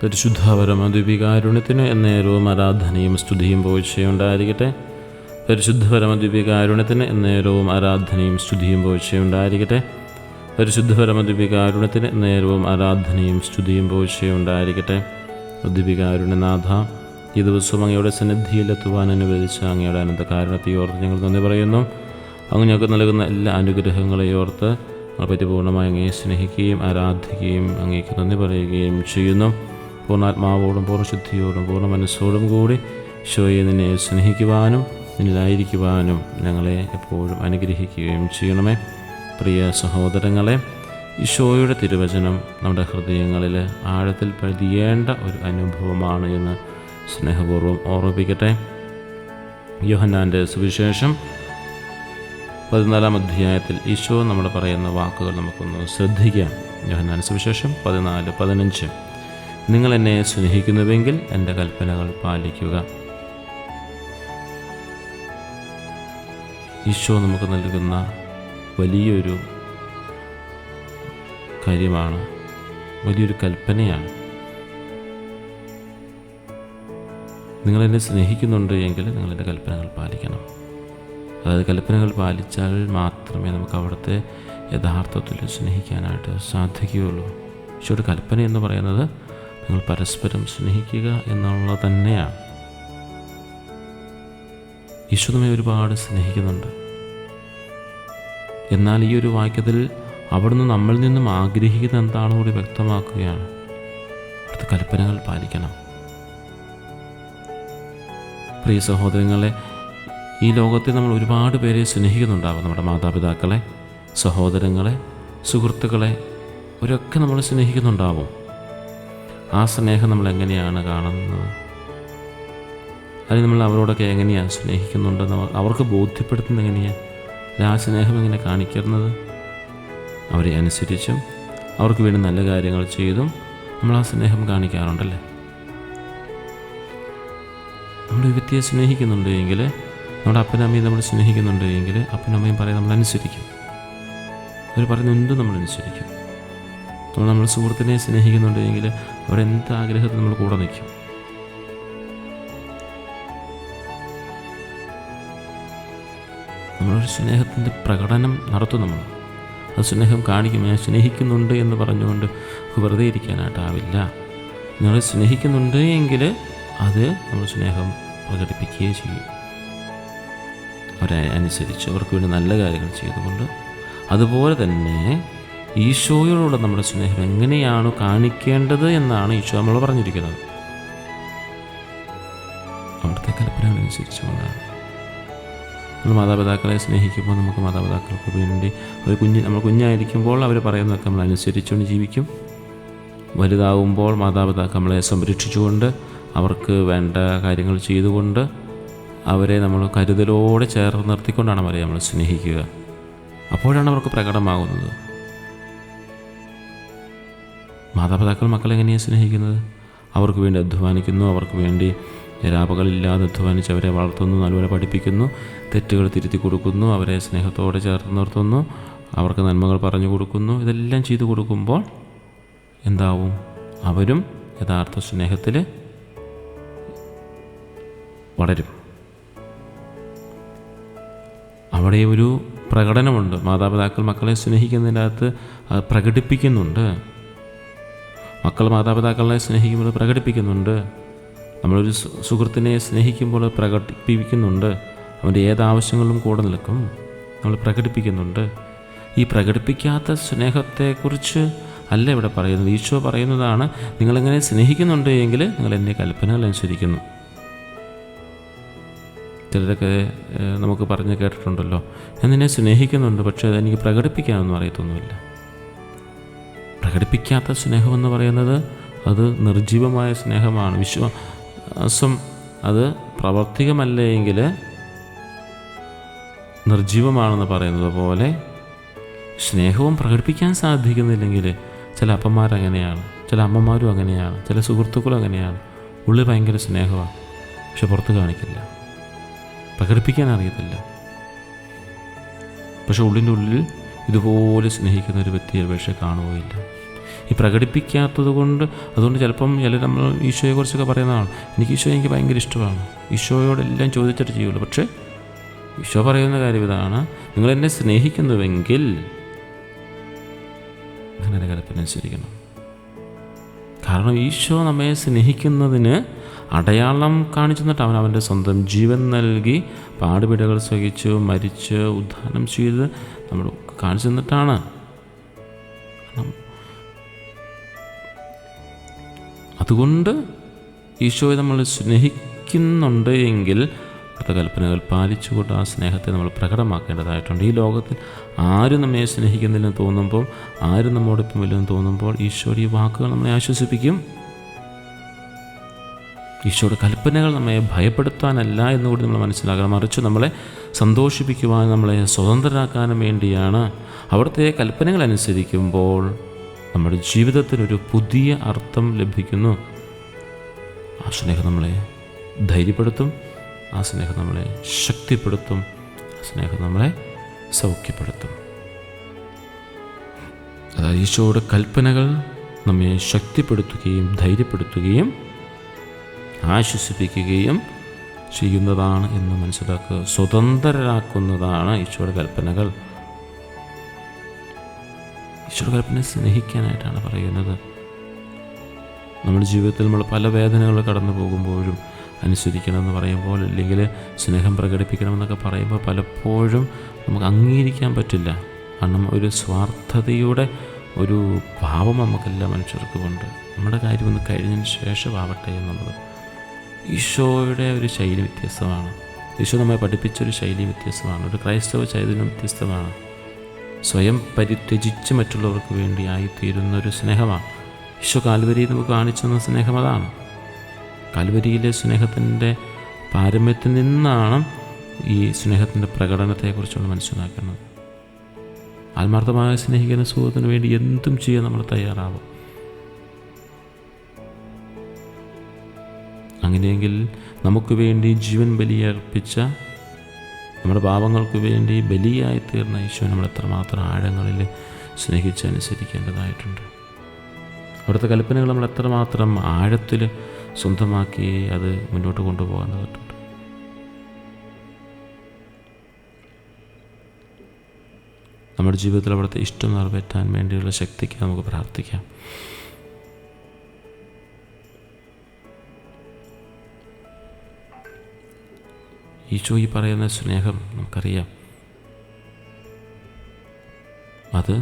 പരിശുദ്ധ പരമദ്വീപികാരുണ്യത്തിന് എന്നേരവും ആരാധനയും സ്തുതിയും പോഴ്ചയുണ്ടായിരിക്കട്ടെ. പരിശുദ്ധ പരമദ്വീപികാരുണ്യത്തിന് എന്നേരവും ആരാധനയും സ്തുതിയും പോഴ്ചയുണ്ടായിരിക്കട്ടെ. പരിശുദ്ധ പരമദ്വീപികാരുണ്യത്തിന് എന്നേരവും ആരാധനയും സ്തുതിയും പോഴ്ചയുണ്ടായിരിക്കട്ടെ. ദ്വീപികാരുണ്യനാഥ, ഈ ദിവസവും അങ്ങയുടെ സന്നിധിയിലെത്തുവാൻ അനുവദിച്ച അങ്ങയുടെ അനന്തകാരുണ്യത്തെ ഓർത്ത് ഞങ്ങൾ നന്ദി പറയുന്നു. അങ്ങ് ഞങ്ങൾക്ക് നൽകുന്ന എല്ലാ അനുഗ്രഹങ്ങളെയും ഓർത്ത് ഞങ്ങൾ പരിപൂർണമായി അങ്ങയെ സ്നേഹിക്കുകയും ആരാധിക്കുകയും അങ്ങേക്ക് നന്ദി പറയുകയും ചെയ്യുന്നു. പൂർണ്ണാത്മാവോടും പൂർണ്ണശുദ്ധിയോടും പൂർണ്ണ മനസ്സോടും കൂടി ഈശോയെ നിന്നെ സ്നേഹിക്കുവാനും നിന്നിലായിരിക്കുവാനും ഞങ്ങളെ എപ്പോഴും അനുഗ്രഹിക്കുകയും ചെയ്യണമേ. പ്രിയ സഹോദരങ്ങളെ, ഈശോയുടെ തിരുവചനം നമ്മുടെ ഹൃദയങ്ങളിൽ ആഴത്തിൽ പതിയേണ്ട ഒരു അനുഭവമാണ് എന്ന് സ്നേഹപൂർവ്വം ഓർമ്മിപ്പിക്കട്ടെ. യോഹന്നാൻ്റെ സുവിശേഷം 14-ാം അധ്യായത്തിൽ ഈശോ നമ്മൾ പറയുന്ന വാക്കുകൾ നമുക്കൊന്ന് ശ്രദ്ധിക്കാം. യോഹന്നാൻ സുവിശേഷം 14:15. നിങ്ങൾ എന്നെ സ്നേഹിക്കുന്നുവെങ്കിൽ എൻ്റെ കൽപ്പനകൾ പാലിക്കുക. ഈശോ നമുക്ക് നൽകുന്ന വലിയൊരു കാര്യമാണ്, വലിയൊരു കൽപ്പനയാണ്. നിങ്ങളെന്നെ സ്നേഹിക്കുന്നുണ്ട് എങ്കിൽ നിങ്ങളെൻ്റെ കൽപ്പനകൾ പാലിക്കണം. അതായത് കൽപ്പനകൾ പാലിച്ചാൽ മാത്രമേ നമുക്ക് അവിടുത്തെ യഥാർത്ഥത്തിൽ സ്നേഹിക്കാനായിട്ട് സാധിക്കുകയുള്ളൂ. ഈശോയുടെ കൽപ്പന എന്ന് പറയുന്നത് നിങ്ങൾ പരസ്പരം സ്നേഹിക്കുക എന്നുള്ളത് തന്നെയാണ്. ഈശോ നമ്മെ ഒരുപാട് സ്നേഹിക്കുന്നുണ്ട്. എന്നാൽ ഈ ഒരു വാക്യത്തിൽ അവിടുന്ന് നമ്മളിൽ നിന്നും ആഗ്രഹിക്കുന്ന എന്താണെന്ന് കൂടി വ്യക്തമാക്കുകയാണ്. അവിടുത്തെ കൽപ്പനകൾ പാലിക്കണം. പ്രിയ സഹോദരങ്ങളെ, ഈ ലോകത്തിൽ നമ്മൾ ഒരുപാട് പേരെ സ്നേഹിക്കുന്നുണ്ടാവും. നമ്മുടെ മാതാപിതാക്കളെ, സഹോദരങ്ങളെ, സുഹൃത്തുക്കളെ ഇവരൊക്കെ നമ്മൾ സ്നേഹിക്കുന്നുണ്ടാവും. ആ സ്നേഹം നമ്മൾ എങ്ങനെയാണ് കാണുന്നത്? അല്ലെങ്കിൽ നമ്മൾ അവരോടൊക്കെ എങ്ങനെയാണ് സ്നേഹിക്കുന്നുണ്ടെന്ന് അവർക്ക് ബോധ്യപ്പെടുത്തുന്നത് എങ്ങനെയാണ്? ആ സ്നേഹം എങ്ങനെ കാണിക്കുന്നത്? അവരെ അനുസരിച്ചും അവർക്ക് വേണ്ടി നല്ല കാര്യങ്ങൾ ചെയ്തും നമ്മൾ ആ സ്നേഹം കാണിക്കാറുണ്ടല്ലേ. നമ്മുടെ വ്യക്തിയെ സ്നേഹിക്കുന്നുണ്ട് എങ്കിൽ, നമ്മുടെ അപ്പനമ്മയും നമ്മൾ സ്നേഹിക്കുന്നുണ്ട് എങ്കിൽ അപ്പനമ്മയും പറയും നമ്മൾ അനുസരിക്കും. അവർ പറയുന്ന എന്തും നമ്മൾ അനുസരിക്കും. നമ്മൾ സുഹൃത്തിനെ സ്നേഹിക്കുന്നുണ്ട് എങ്കിൽ അവരെന്ത് ആഗ്രഹത്തിൽ നമ്മൾ കൂടെ നിൽക്കും. നമ്മളൊരു സ്നേഹത്തിൻ്റെ പ്രകടനം നടത്തും. നമ്മൾ അത് സ്നേഹം കാണിക്കും. ഞാൻ സ്നേഹിക്കുന്നുണ്ട് എന്ന് പറഞ്ഞുകൊണ്ട് വെറുതെ ഇരിക്കാനായിട്ടാവില്ല. നിങ്ങൾ സ്നേഹിക്കുന്നുണ്ട് എങ്കിൽ അത് നമ്മൾ സ്നേഹം പ്രകടിപ്പിക്കുകയേ ചെയ്യും. അവരെ അനുസരിച്ച് അവർക്ക് വേണ്ടി നല്ല കാര്യങ്ങൾ ചെയ്തുകൊണ്ട്. അതുപോലെ തന്നെ ഈശോയോടുള്ള നമ്മുടെ സ്നേഹം എങ്ങനെയാണ് കാണിക്കേണ്ടത് എന്നാണ് ഈശോ നമ്മൾ പറഞ്ഞിരിക്കുന്നത്. അവിടുത്തെ കൽപ്പനകളനുസരിച്ചുകൊണ്ടാണ്. നമ്മൾ മാതാപിതാക്കളെ സ്നേഹിക്കുമ്പോൾ നമുക്ക് മാതാപിതാക്കൾക്ക് വേണ്ടി നമ്മൾ കുഞ്ഞായിരിക്കുമ്പോൾ അവർ പറയുന്നതൊക്കെ നമ്മൾ അനുസരിച്ചുകൊണ്ട് ജീവിക്കും. വലുതാകുമ്പോൾ മാതാപിതാക്കൾ നമ്മളെ സംരക്ഷിച്ചുകൊണ്ട് അവർക്ക് വേണ്ട കാര്യങ്ങൾ ചെയ്തുകൊണ്ട് അവരെ നമ്മൾ കരുതലോടെ ചേർത്ത് നിർത്തിക്കൊണ്ടാണ് അവരെ നമ്മൾ സ്നേഹിക്കുക. അപ്പോഴാണ് അവർക്ക് പ്രകടമാകുന്നത്. മാതാപിതാക്കൾ മക്കളെ എങ്ങനെയാണ് സ്നേഹിക്കുന്നത്? അവർക്ക് വേണ്ടി അധ്വാനിക്കുന്നു, അവർക്ക് വേണ്ടി രാപകളില്ലാതെ അധ്വാനിച്ച് അവരെ വളർത്തുന്നു, നല്ലപോലെ പഠിപ്പിക്കുന്നു, തെറ്റുകൾ തിരുത്തി കൊടുക്കുന്നു, അവരെ സ്നേഹത്തോടെ ചേർത്ത് നിർത്തുന്നു, അവർക്ക് നന്മകൾ പറഞ്ഞു കൊടുക്കുന്നു. ഇതെല്ലാം ചെയ്തു കൊടുക്കുമ്പോൾ എന്താവും? അവരും യഥാർത്ഥ സ്നേഹത്തിൽ വളരും. അവിടെ ഒരു പ്രകടനമുണ്ട്. മാതാപിതാക്കൾ മക്കളെ സ്നേഹിക്കുന്നതിൻ്റെ അകത്ത് അത് പ്രകടിപ്പിക്കുന്നുണ്ട്. മക്കൾ മാതാപിതാക്കളെ സ്നേഹിക്കുമ്പോൾ പ്രകടിപ്പിക്കുന്നുണ്ട്. നമ്മളൊരു സുഹൃത്തിനെ സ്നേഹിക്കുമ്പോൾ പ്രകടിപ്പിക്കുന്നുണ്ട്. അവൻ്റെ ഏതാവശ്യങ്ങളിലും കൂടെ നിൽക്കും, നമ്മൾ പ്രകടിപ്പിക്കുന്നുണ്ട്. ഈ പ്രകടിപ്പിക്കാത്ത സ്നേഹത്തെക്കുറിച്ച് അല്ല ഇവിടെ പറയുന്നത്. ഈശോ പറയുന്നതാണ്, നിങ്ങളെങ്ങനെ സ്നേഹിക്കുന്നുണ്ട് എങ്കിൽ നിങ്ങൾ എൻ്റെ കൽപ്പനകൾ അനുസരിക്കുന്നു. ചിലരൊക്കെ നമുക്ക് പറഞ്ഞ് കേട്ടിട്ടുണ്ടല്ലോ, ഞാൻ നിന്നെ സ്നേഹിക്കുന്നുണ്ട്, പക്ഷേ അതെനിക്ക് പ്രകടിപ്പിക്കാനൊന്നും അറിയത്തൊന്നുമില്ല. പ്രകടിപ്പിക്കാത്ത സ്നേഹമെന്ന് പറയുന്നത് അത് നിർജ്ജീവമായ സ്നേഹമാണ്. വിശ്വാസം അത് പ്രവർത്തികമല്ലെങ്കിൽ നിർജ്ജീവമാണെന്ന് പറയുന്നത് പോലെ സ്നേഹവും പ്രകടിപ്പിക്കാൻ സാധിക്കുന്നില്ലെങ്കിൽ ചില അപ്പന്മാരങ്ങനെയാണ്, ചില അമ്മമാരും അങ്ങനെയാണ്, ചില സുഹൃത്തുക്കളും അങ്ങനെയാണ്. ഉള്ളിൽ ഭയങ്കര സ്നേഹമാണ്, പക്ഷെ പുറത്ത് കാണിക്കില്ല, പ്രകടിപ്പിക്കാൻ അറിയത്തില്ല. പക്ഷെ ഉള്ളിൻ്റെ ഉള്ളിൽ ഇതുപോലെ സ്നേഹിക്കുന്ന ഒരു വ്യക്തിയെ പക്ഷേ കാണുകയില്ല. ഈ പ്രകടിപ്പിക്കാത്തത് കൊണ്ട്, അതുകൊണ്ട് ചിലപ്പം നമ്മൾ ഈശോയെക്കുറിച്ചൊക്കെ പറയുന്നതാണ്, എനിക്ക് ഭയങ്കര ഇഷ്ടമാണ്, ഈശോയോടെല്ലാം ചോദിച്ചിട്ട് ചെയ്യുള്ളൂ. പക്ഷേ ഈശോ പറയുന്ന കാര്യം ഇതാണ്, നിങ്ങൾ എന്നെ സ്നേഹിക്കുന്നുവെങ്കിൽ അങ്ങനെ കൽപ്പന അനുസരിക്കണം. കാരണം ഈശോ നമ്മെ സ്നേഹിക്കുന്നതിന് അടയാളം കാണിച്ചു തന്നിട്ട് അവൻ്റെ സ്വന്തം ജീവൻ നൽകി പാടുപീടുകൾ സഹിച്ച് മരിച്ച് ഉദ്ധാനം ചെയ്ത് നമ്മൾ കാണിച്ചു തന്നിട്ടാണ്. അതുകൊണ്ട് ഈശോയെ നമ്മൾ സ്നേഹിക്കുന്നുണ്ട് എങ്കിൽ അടുത്ത കൽപ്പനകൾ പാലിച്ചുകൊണ്ട് ആ സ്നേഹത്തെ നമ്മൾ പ്രകടമാക്കേണ്ടതായിട്ടുണ്ട്. ഈ ലോകത്തിൽ ആരും നമ്മെ സ്നേഹിക്കുന്നില്ലെന്ന് തോന്നുമ്പോൾ, ആരും നമ്മോടൊപ്പം ഇല്ലെന്ന് തോന്നുമ്പോൾ ഈശോയുടെ ഈ വാക്കുകൾ നമ്മളെ ആശ്വസിപ്പിക്കും. ഈശോയുടെ കൽപ്പനകൾ നമ്മെ ഭയപ്പെടുത്താനല്ല എന്നുകൂടി നമ്മൾ മനസ്സിലാക്കണം, മറിച്ച് നമ്മളെ സന്തോഷിപ്പിക്കുവാനും നമ്മളെ സ്വതന്ത്രരാക്കാനും വേണ്ടിയാണ്. അവിടുത്തെ കൽപ്പനകൾ അനുസരിക്കുമ്പോൾ നമ്മുടെ ജീവിതത്തിനൊരു പുതിയ അർത്ഥം ലഭിക്കുന്നു. ആ സ്നേഹം നമ്മളെ ധൈര്യപ്പെടുത്തും, ആ സ്നേഹം നമ്മളെ ശക്തിപ്പെടുത്തും, ആ സ്നേഹം നമ്മളെ സൗഖ്യപ്പെടുത്തും. അതായത് ഈശോയുടെ കൽപ്പനകൾ നമ്മെ ശക്തിപ്പെടുത്തുകയും ധൈര്യപ്പെടുത്തുകയും ആശ്വസിപ്പിക്കുകയും ചെയ്യുന്നതാണ് എന്ന് മനസ്സിലാക്കുക. സ്വതന്ത്രരാക്കുന്നതാണ് ഈശോയുടെ കൽപ്പനകൾ. ഈശോയുടെ കൽപ്പന സ്നേഹിക്കാനായിട്ടാണ് പറയുന്നത്. നമ്മുടെ ജീവിതത്തിൽ നമ്മൾ പല വേദനകൾ കടന്നു പോകുമ്പോഴും അനുസരിക്കണമെന്ന് പറയുമ്പോൾ, അല്ലെങ്കിൽ സ്നേഹം പ്രകടിപ്പിക്കണമെന്നൊക്കെ പറയുമ്പോൾ പലപ്പോഴും നമുക്ക് അംഗീകരിക്കാൻ പറ്റില്ല. കാരണം ഒരു സ്വാർത്ഥതയുടെ ഒരു ഭാവം നമുക്കെല്ലാ മനുഷ്യർക്കും ഉണ്ട്. നമ്മുടെ കാര്യം ഒന്ന് കഴിഞ്ഞതിന് ശേഷമാവട്ടെ എന്നുള്ളത്. ഈശോയുടെ ഒരു ശൈലി വ്യത്യസ്തമാണ്. ഈശോ നമ്മെ പഠിപ്പിച്ചൊരു ശൈലി വ്യത്യസ്തമാണ്. ഒരു ക്രൈസ്തവ ചൈതന്യം വ്യത്യസ്തമാണ്. സ്വയം പരിത്യജിച്ച് മറ്റുള്ളവർക്ക് വേണ്ടി ആയിത്തീരുന്നൊരു സ്നേഹമാണ്. ഈശോ കാൽവരിയിൽ നമുക്ക് കാണിച്ചു തന്ന സ്നേഹം അതാണ്. കാൽവരിയിലെ സ്നേഹത്തിൻ്റെ പാരമ്യത്തിൽ നിന്നാണ് ഈ സ്നേഹത്തിൻ്റെ പ്രകടനത്തെക്കുറിച്ചുള്ള മനസ്സിലാക്കുന്നത്. ആത്മാർത്ഥമായി സ്നേഹിക്കുന്ന സുഖത്തിന് വേണ്ടി എന്തും ചെയ്യാൻ നമ്മൾ തയ്യാറാവും. അങ്ങനെയെങ്കിൽ നമുക്ക് വേണ്ടി ജീവൻ ബലിയർപ്പിച്ച, നമ്മുടെ പാപങ്ങൾക്ക് വേണ്ടി ബലിയായി തീർന്ന ഈശോ നമ്മൾ എത്രമാത്രം ആഴങ്ങളിൽ സ്നേഹിച്ച് അനുസരിക്കേണ്ടതായിട്ടുണ്ട്. അവിടുത്തെ കൽപ്പനകൾ നമ്മൾ എത്രമാത്രം ആഴത്തിൽ സ്വന്തമാക്കി അത് മുന്നോട്ട് കൊണ്ടുപോകേണ്ടതായിട്ടുണ്ട്. നമ്മുടെ ജീവിതത്തിൽ അവിടുത്തെ ഇഷ്ടം നിറവേറ്റാൻ വേണ്ടിയുള്ള ശക്തിക്ക് നമുക്ക് പ്രാർത്ഥിക്കാം. ഈശോ ഈ പറയുന്ന സ്നേഹം നമുക്കറിയാം, അത്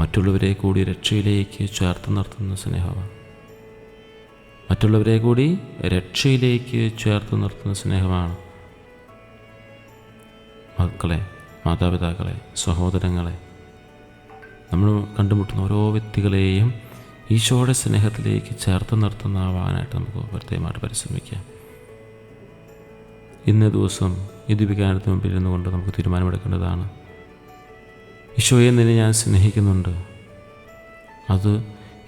മറ്റുള്ളവരെ കൂടി രക്ഷയിലേക്ക് ചേർത്ത് നിർത്തുന്ന സ്നേഹമാണ്. മറ്റുള്ളവരെ കൂടി രക്ഷയിലേക്ക് ചേർത്ത് നിർത്തുന്ന സ്നേഹമാണ്. മക്കളെ, മാതാപിതാക്കളെ, സഹോദരങ്ങളെ, നമ്മൾ കണ്ടുമുട്ടുന്ന ഓരോ വ്യക്തികളെയും ഈശോയുടെ സ്നേഹത്തിലേക്ക് ചേർത്ത് നിർത്തുന്നതാവാനായിട്ട് നമുക്ക് പ്രത്യേകമായിട്ട് പരിശ്രമിക്കാം. ഇന്നേ ദിവസം ഈ ദിവ്യകാരുണ്യത്തിന് മുമ്പിൽ ഇരുന്നുകൊണ്ട് നമുക്ക് തീരുമാനമെടുക്കേണ്ടതാണ്. ഈശോയെ നിന്നെ ഞാൻ സ്നേഹിക്കുന്നുണ്ട്, അത്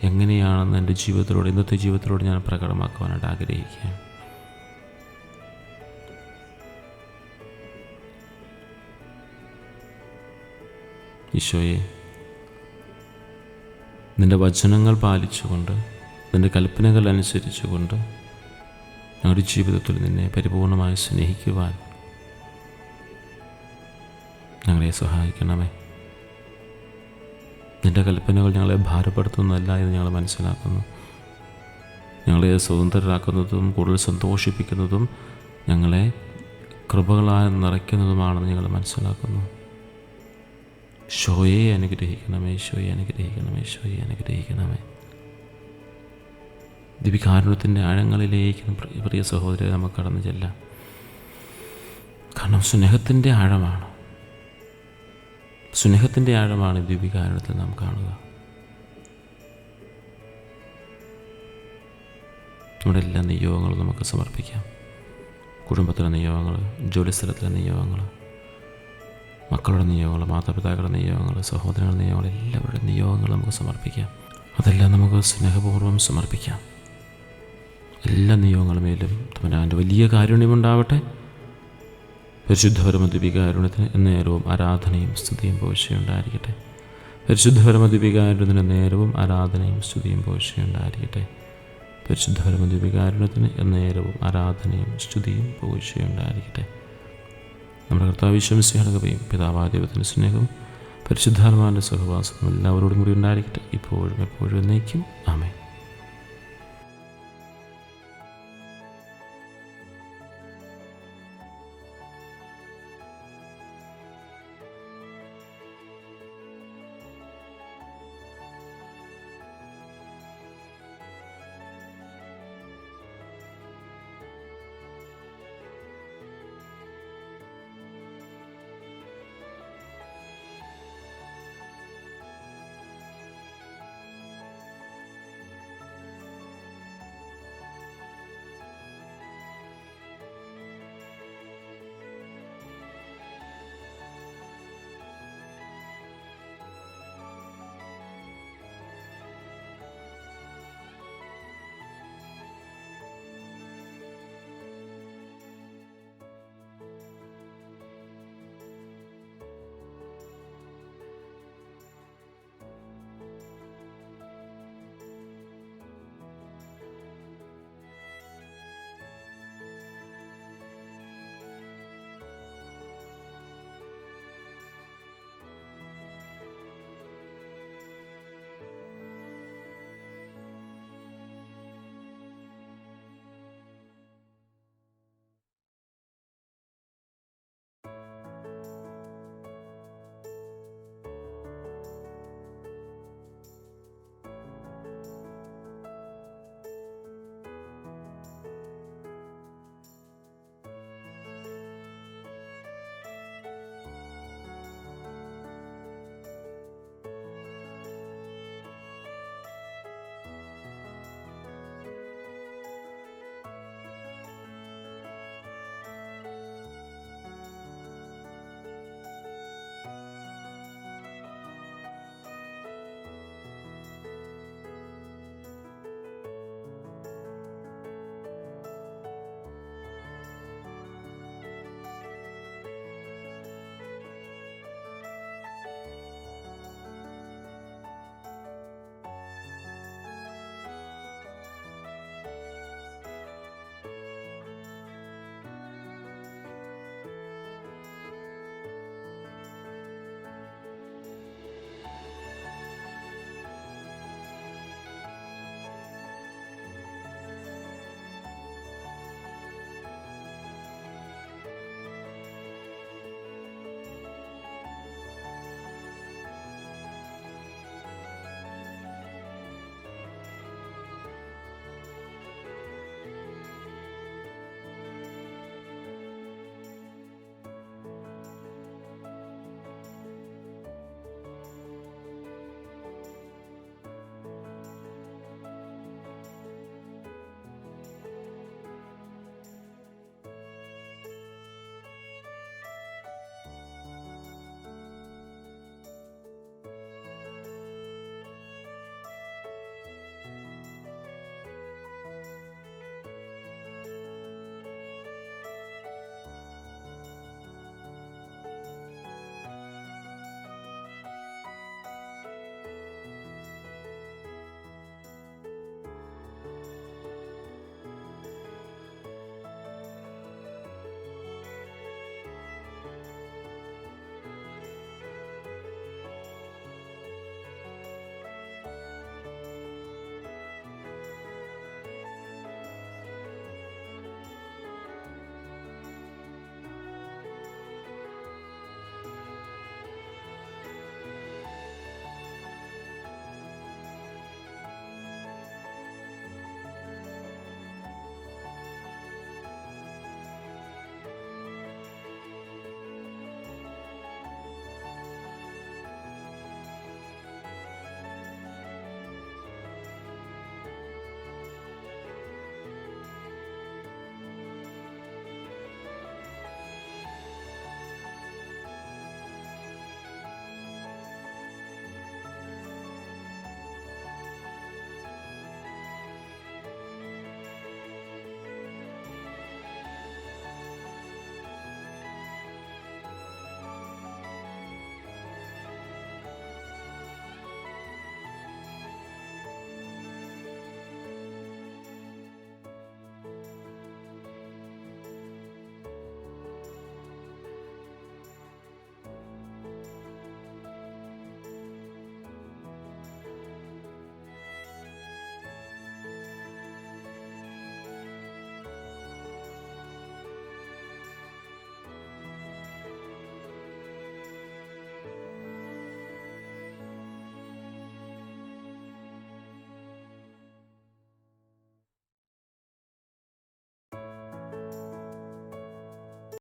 എങ്ങനെയാണെന്ന് എൻ്റെ ജീവിതത്തിലൂടെ, ഇന്നത്തെ ജീവിതത്തിലൂടെ ഞാൻ പ്രകടമാക്കുവാനായിട്ട് ആഗ്രഹിക്കുകയാണ്. ഈശോയെ, നിൻ്റെ വചനങ്ങൾ പാലിച്ചുകൊണ്ട്, നിൻ്റെ കൽപ്പനകൾ അനുസരിച്ചുകൊണ്ട് ഞങ്ങളുടെ ജീവിതത്തിൽ നിന്നെ പരിപൂർണമായി സ്നേഹിക്കുവാൻ ഞങ്ങളെ സഹായിക്കണമേ. നിൻ്റെ കൽപ്പനകൾ ഞങ്ങളെ ഭാരപ്പെടുത്തുന്നതല്ല എന്ന് ഞങ്ങൾ മനസ്സിലാക്കുന്നു. ഞങ്ങളെ സ്വതന്ത്രരാക്കുന്നതും കൂടുതൽ സന്തോഷിപ്പിക്കുന്നതും ഞങ്ങളെ കൃപകളാൽ നിറയ്ക്കുന്നതുമാണെന്ന് ഞങ്ങൾ മനസ്സിലാക്കുന്നു. ഈശോയെ അനുഗ്രഹിക്കണമേ, ഈശോയെ അനുഗ്രഹിക്കണമേ, ഈശോയെ അനുഗ്രഹിക്കണമേ. ദിവ്യകാരുണ്യത്തിൻ്റെ ആഴങ്ങളിലേക്ക് പ്രിയ സഹോദരരെ നമുക്ക് കടന്നു ചെല്ലാം. കാരണം സ്നേഹത്തിൻ്റെ ആഴമാണ്, സ്നേഹത്തിൻ്റെ ആഴമാണ് ദിവ്യകാരുണ്യത്തിൽ നാം കാണുക. നമ്മുടെ എല്ലാ നിയോഗങ്ങളും നമുക്ക് സമർപ്പിക്കാം. കുടുംബത്തിലെ നിയോഗങ്ങൾ, ജോലിസ്ഥലത്തിലെ നിയോഗങ്ങൾ, മക്കളുടെ നിയോഗങ്ങൾ, മാതാപിതാക്കളുടെ നിയോഗങ്ങൾ, സഹോദരങ്ങളുടെ നിയോഗങ്ങൾ, എല്ലാവരുടെ നിയോഗങ്ങൾ നമുക്ക് സമർപ്പിക്കാം. അതെല്ലാം നമുക്ക് സ്നേഹപൂർവ്വം സമർപ്പിക്കാം. എല്ലാ നിയോഗങ്ങളുമേലും തമ്പുരാൻ്റെ വലിയ കാരുണ്യമുണ്ടാവട്ടെ. പരിശുദ്ധപരമ ദിവ്യകാരുണ്യത്തിന് എന്നേരവും ആരാധനയും സ്തുതിയും പുകഴ്ചയും ഉണ്ടായിരിക്കട്ടെ. പരിശുദ്ധ പരമദ്വീപികാരുണ്യത്തിന് നേരവും ആരാധനയും സ്തുതിയും പോഴ്ചയും ഉണ്ടായിരിക്കട്ടെ. പരിശുദ്ധ പരമദ്വീപികാരുണ്യത്തിന് നേരവും ആരാധനയും സ്തുതിയും പോഴ്ചയും ഉണ്ടായിരിക്കട്ടെ. നമ്മുടെ കർത്താവ് ഈശോ മിശിഹായുടെ കൃപയും പിതാവായ ദൈവത്തിൻ്റെ സ്നേഹവും പരിശുദ്ധാത്മാവിൻ്റെ സഹവാസവും എല്ലാവരോടും കൂടി ഉണ്ടായിരിക്കട്ടെ, ഇപ്പോഴും എപ്പോഴും എന്നേക്കും. ആമേൻ.